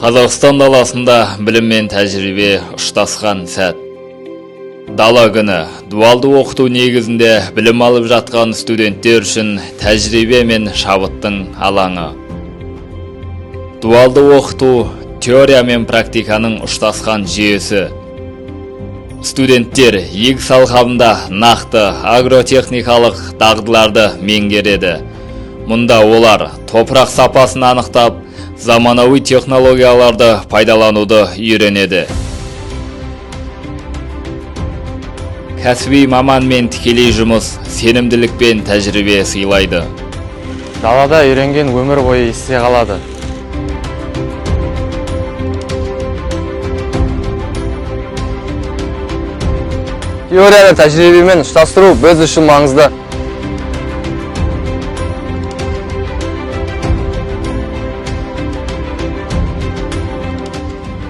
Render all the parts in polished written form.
Қазақстан даласында білім мен тәжірибе ұштасқан сәт. Дала күні дуалды оқыту негізінде білім алып жатқан студенттер үшін тәжірибе мен шабыттың алаңы. Дуалды оқыту теория мен практиканың ұштасқан жүйесі. Студенттер егіс алқабында нақты агротехникалық дағдыларды меңгереді. Мұнда олар топырақ сапасын анықтап, заманауи технологияларды пайдалануды үйренеді. Кәсіби маманмен тікелей жұмыс сенімділік пен тәжірибе сыйлайды. Далада үйренген өмір бойы есте қалады. Теорияны тәжірибемен ұштастыру біз үшін маңызды.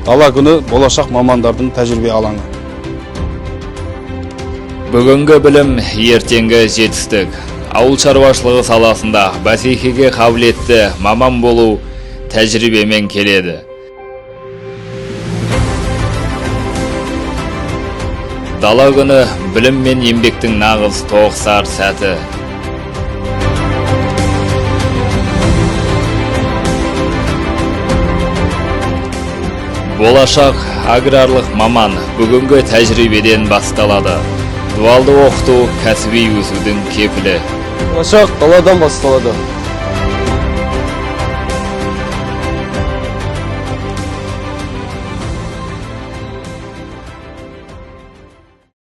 Дала күні болашақ мамандардың тәжірибе алаңы. Бүгінгі білім ертеңгі жетістік. Ауыл шаруашылығы саласында бәсекеге қабілетті маман болу тәжірибемен келеді. Дала күні білім мен еңбектің нағыз тоғысар сәті. Болашақ аграрлық маман бүгінгі тәжірибеден басталады. Дуалды оқыту кәсіби өсудің кепілі. Болашақ даладан басталады.